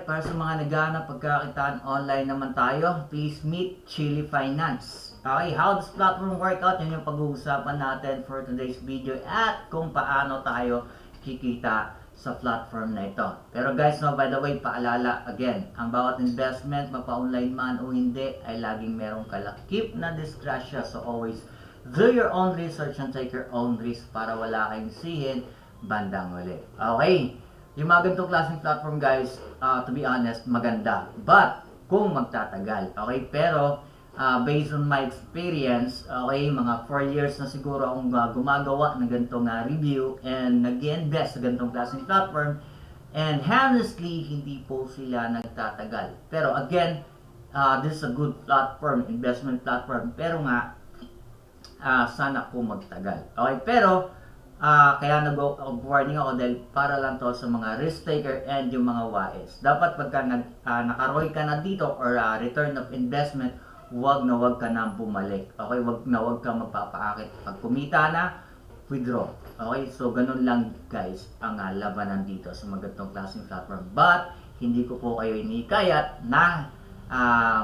para sa mga naghahanap pagkakitaan online naman tayo, please meet Chili Finance. Okay, how does platform work out? Yan yung pag-uusapan natin for today's video at kung paano tayo kikita sa platform na ito. Pero guys, no, by the way, paalala again, ang bawat investment, mapa-online man o hindi, ay laging merong kalakip na disgrasya. So always do your own research and take your own risk para wala kayong sihin bandang uli. Okay? Yung mga ganitong klaseng platform guys, to be honest, maganda. But, kung magtatagal, okay? Pero, based on my experience, okay, mga 4 years na siguro akong gumagawa ng ganitong review and nag-invest sa ganitong klaseng platform. And honestly, hindi po sila nagtatagal. Pero again, this is a good platform, investment platform. Pero nga, sana po magtagal. Okay, pero, kaya nag-warning ako dahil para lang to sa mga risk taker and yung mga wais. Dapat pagka nakaroy ka na dito or return of investment, wag ka na bumalik. Okay, wag ka magpapaakit. Pag kumita na, withdraw. Okay, so ganun lang guys ang labanan dito sa mga ganitong klaseng platform. But, hindi ko po kayo inikayat na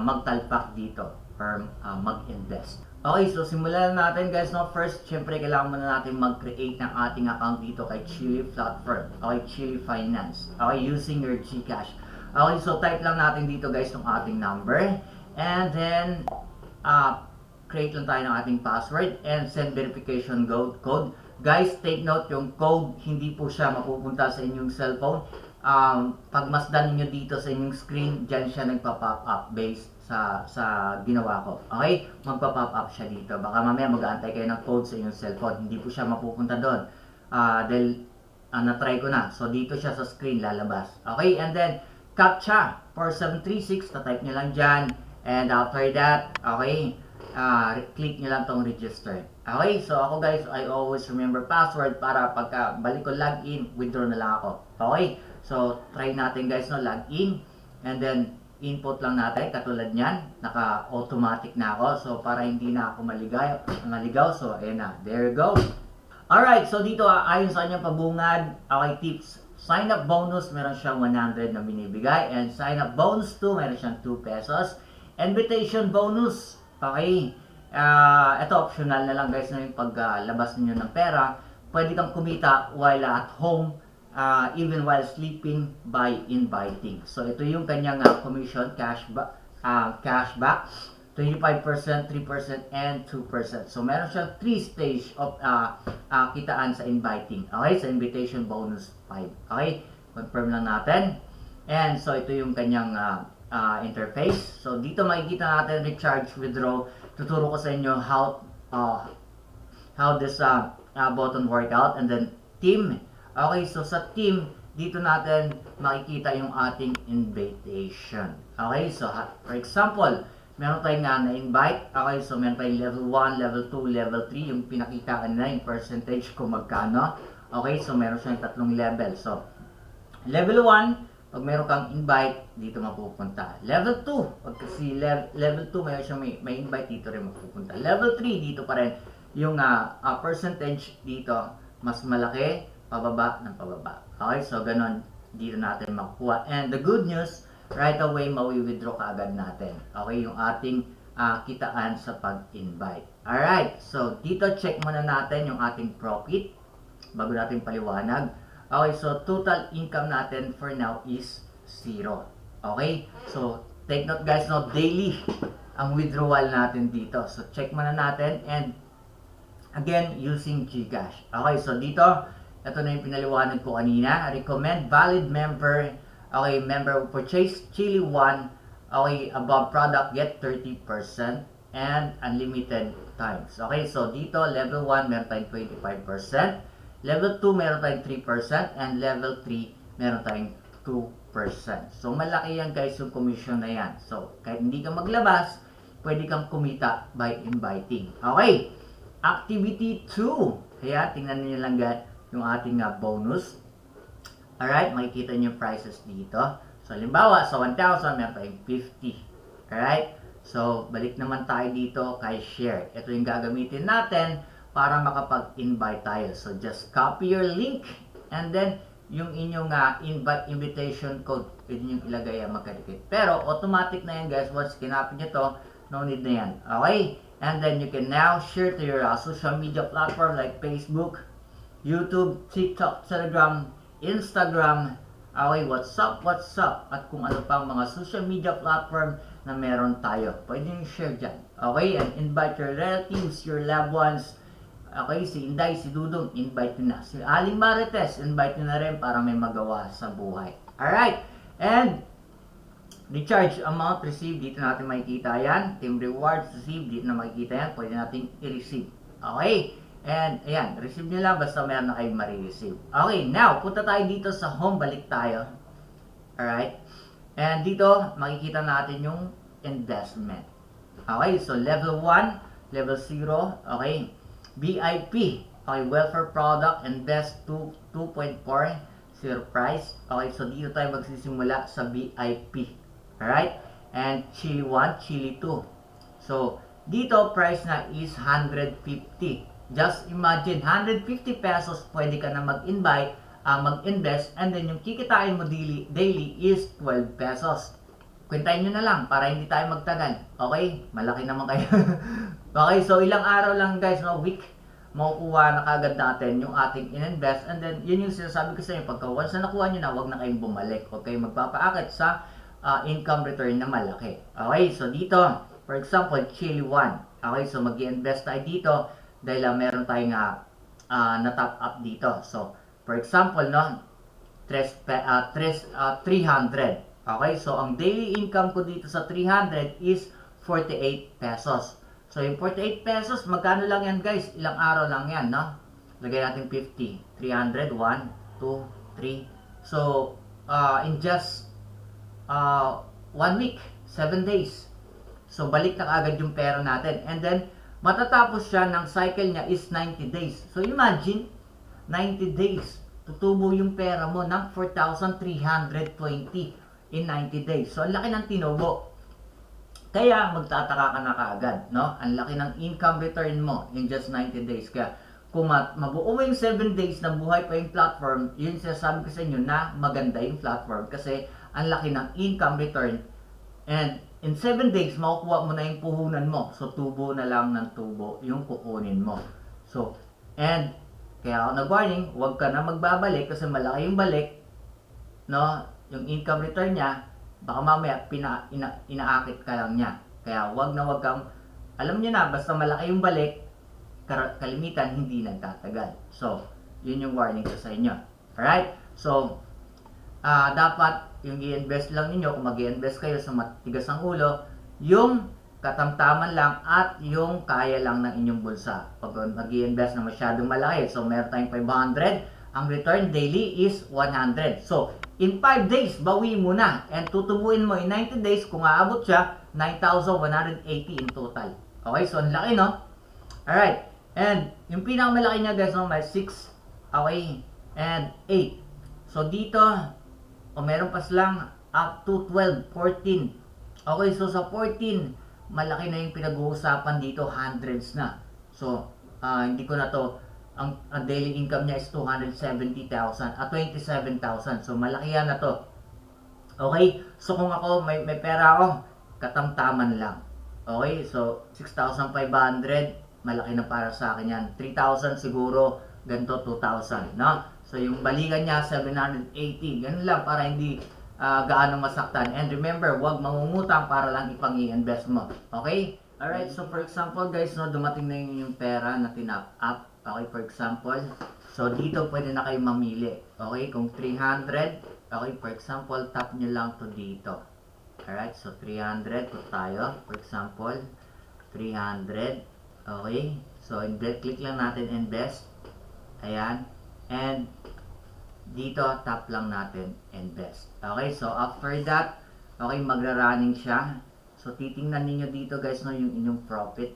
magtalpak dito or mag-invest. Okay, so simulan natin guys, no? First, syempre kailangan muna natin mag-create ng ating account dito kay Chili Platform. Okay, Chili Finance. Okay, using your GCash. Okay, so type lang natin dito guys yung ating number. And then, create lang tayo ng ating password and send verification code. Guys, take note, yung code, hindi po siya mapupunta sa inyong cellphone. Pagmasdan niyo dito sa inyong screen, dyan siya nagpa-pop up based sa ginawa ko. Okay? Magpa-pop up siya dito. Baka mamaya mag-aantay kayo ng code sa inyong cellphone. Hindi po siya mapupunta doon. Dahil na-try ko na. So, dito siya sa screen lalabas. Okay? And then, CAPTCHA 4736. Ta-type nyo lang dyan. And after that, okay, click nyo lang tong register. Okay? So, ako guys, I always remember password para pagka balik ko login, withdraw na lang ako. Okay? So, try natin guys, no, login. And then, input lang natin, katulad nyan, naka-automatic na ako. So, para hindi na ako maligaw. So, ayan na. There you go. Alright, so dito, ayon sa kanyang pabungad, okay, tips. Sign up bonus, meron siyang 100 na binibigay. And sign up bonus 2, meron siyang 2 pesos. Invitation bonus, okay. Ito, optional na lang guys, na yung paglabas ninyo ng pera. Pwede kang kumita while at home, even while sleeping by inviting. So, ito yung kanyang commission, cashback, 25%, 3%, and 2%. So, meron siyang 3 stage of kitaan sa inviting. Okay? Sa invitation bonus 5. Okay? Confirm lang natin. And so, ito yung kanyang interface. So, dito makikita natin recharge, withdraw. Tuturo ko sa inyo how this button work out. And then, team. Okay, so sa team, dito natin makikita yung ating invitation. Okay, so for example, meron tayong na-invite. Okay, so meron tayong level 1, level 2, level 3. Yung pinakita na yung percentage kung magkano. Okay, so meron siyang 3 level. So, level 1, pag meron kang invite, dito mapupunta. Level 2, pag kasi level 2, meron siyang may invite, dito rin mapupunta. Level 3, dito pa rin. Yung percentage dito, mas malaki, pababa ng pababa. Okay, so ganun dito natin makukuha. And the good news, right away mawi-withdraw kaagad natin. Okay, yung ating kitaan sa pag-invite. Alright, so dito check muna natin yung ating profit bago natin paliwanag. Okay, so total income natin for now is 0. Okay, so take note guys, no, daily ang withdrawal natin dito. So check muna natin and again, using GCash. Okay, so dito, ito na yung pinaliwanag ko kanina. Recommend valid member. Okay, member purchase Chili 1. Okay, above product get 30% and unlimited times. Okay, so dito level 1 meron tayong 25%. Level 2 meron tayong 3% and level 3 meron tayong 2%. So malaki yan guys yung commission na yan. So kahit hindi ka maglabas, pwede kang kumita by inviting. Okay, activity 2. Kaya tingnan niyo lang guys yung ating bonus. Alright, makikita nyo yung prices dito. So, halimbawa, sa 1,000, meron tayong 50. Alright? So, balik naman tayo dito kay share. Ito yung gagamitin natin para makapag-invite tayo. So, just copy your link and then yung inyong invitation code. Pwede nyo ilagay yan magkadikit. Pero automatic na yan guys. Once kinapin nyo to, no need na yan. Okay? And then you can now share to your social media platform like Facebook, YouTube, TikTok, Telegram, Instagram, okay, WhatsApp, at kung ano pang mga social media platform na meron tayo. Pwede nyo share dyan. Okay? And invite your relatives, your loved ones. Okay, si Inday, si Dudong, invite nyo na. Si Aling Marites, invite nyo na rin para may magawa sa buhay. Alright, and recharge amount received, dito natin makikita yan. Team rewards received, dito na makikita yan. Pwede natin i-receive. Okay, and ayan, receive nyo lang basta meron na kayong marireceive. Okay, now, punta tayo dito sa home, balik tayo. Alright, and dito, makikita natin yung investment. Okay, so level 1, level 0, okay. VIP, okay, welfare product, invest 2.4, zero price. Okay, so dito tayo magsisimula sa VIP. Alright? And Chili 1, Chili 2. So, dito price na is 150. Just imagine, 150 pesos pwede ka na mag-invest, and then yung kikitain mo daily is 12 pesos. Kwentahin nyo na lang para hindi tayo magtagal. Okay? Malaki naman kayo. Okay, so ilang araw lang guys, no, week, makukuha na kagad natin yung ating in-invest, and then yun yung sinasabi ko sa inyo, pagka once na nakuha nyo na, huwag na kayong bumalik. Okay, magpapaakit sa income return na malaki. Okay, so dito, for example, Chili 1. Okay, so mag-i-invest tayo dito dahil meron tayong na-top up dito. So, for example, no, 300. Okay, so ang daily income ko dito sa 300 is 48 pesos. So, yung 48 pesos, magkano lang yan guys? Ilang araw lang yan, no? Lagay natin 50. 300, 1, 2, 3. So, in just 1 week, 7 days. So, balik na agad yung pera natin. And then, matatapos siya ng cycle niya is 90 days. So, imagine, 90 days. Tutubo yung pera mo ng 4,320 in 90 days. So, ang laki ng tinubo. Kaya magtataka ka na kaagad, no? Ang laki ng income return mo in just 90 days. Kaya kung mabuo mo yung 7 days na buhay pa yung platform, yun sinasabi ko sa inyo na maganda yung platform kasi ang laki ng income return. And in 7 days, makukuha mo na yung puhunan mo. So, tubo na lang ng tubo yung kukunin mo. So, and kaya ako nag-warning, huwag ka na magbabalik kasi malaki yung balik, no? Yung income return niya, baka mamaya inaakit ka lang niya. Kaya wag kang, alam niyo na, basta malaki yung balik, kalimitan hindi nagtatagal. So, yun yung warning ko sa inyo. Alright? So, dapat yung i-invest lang ninyo, kung mag-i-invest kayo sa matigas ang ulo, yung katamtaman lang at yung kaya lang ng inyong bulsa. Pag mag-i-invest na masyadong malaki, so meron tayong 500, ang return daily is 100. So, in 5 days, bawi mo na. And tutubuin mo in 90 days, kung aabot siya, 9,180 in total. Okay, so ang laki, no? Alright. And yung pinakamalaki niya, guys, no, may 6, okay, and 8. So dito, meron pa silang up to 12, 14. Okay, so sa 14, malaki na yung pinag-uusapan dito, hundreds na. So, hindi ko na to, ang daily income niya is 270,000 at 27,000. So malaki yan na to. Okay? So kung ako may pera ako, katamtaman lang. Okay? So 6,500, malaki na para sa akin yan. 3,000 siguro, ganito 2,000, no? So yung balikan niya 780. Ganun lang para hindi gaano masaktan. And remember, huwag mangungutang para lang ipang-i-invest mo. Okay? Alright, so for example guys, no, dumating na yung pera na tinap up. Okay, for example, so dito pwede na kayo mamili. Okay, kung 300, okay, for example, tap nyo lang to dito. Alright, so 300 to tayo. For example, 300. Okay, so click lang natin invest. Ayan, and dito tap lang natin invest. Okay, so after that, okay, magra-running siya. So titingnan niyo dito guys, no, yung inyong profit.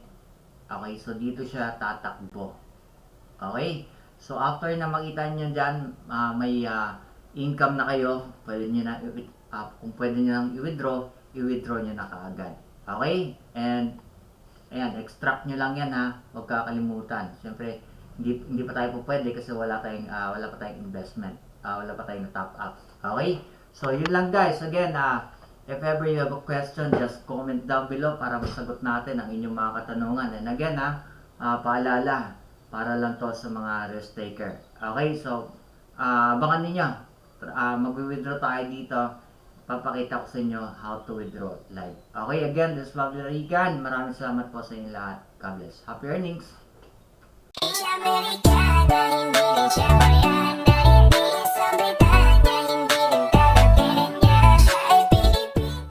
Okay, so dito siya tatakbo. Okay, so after na makita nyo dyan, may income na kayo, pwede nyo na, kung pwede nyo nang i-withdraw nyo na kaagad. Okay, and ayan, extract nyo lang yan ha, huwag kakalimutan. Siyempre, hindi pa tayo po pwede kasi wala pa tayong investment. wala pa tayong top up. Okay? So, yun lang guys. Again, if ever you have a question, just comment down below para masagot natin ang inyong mga katanungan. And again, paalala, para lang to sa mga risk taker. Okay? So, abangan ninyo. Mag-withdraw tayo dito. Papakita ko sa inyo how to withdraw live. Okay? Again, this is Pablo Rican. Maraming salamat po sa inyo lahat. God bless. Happy earnings!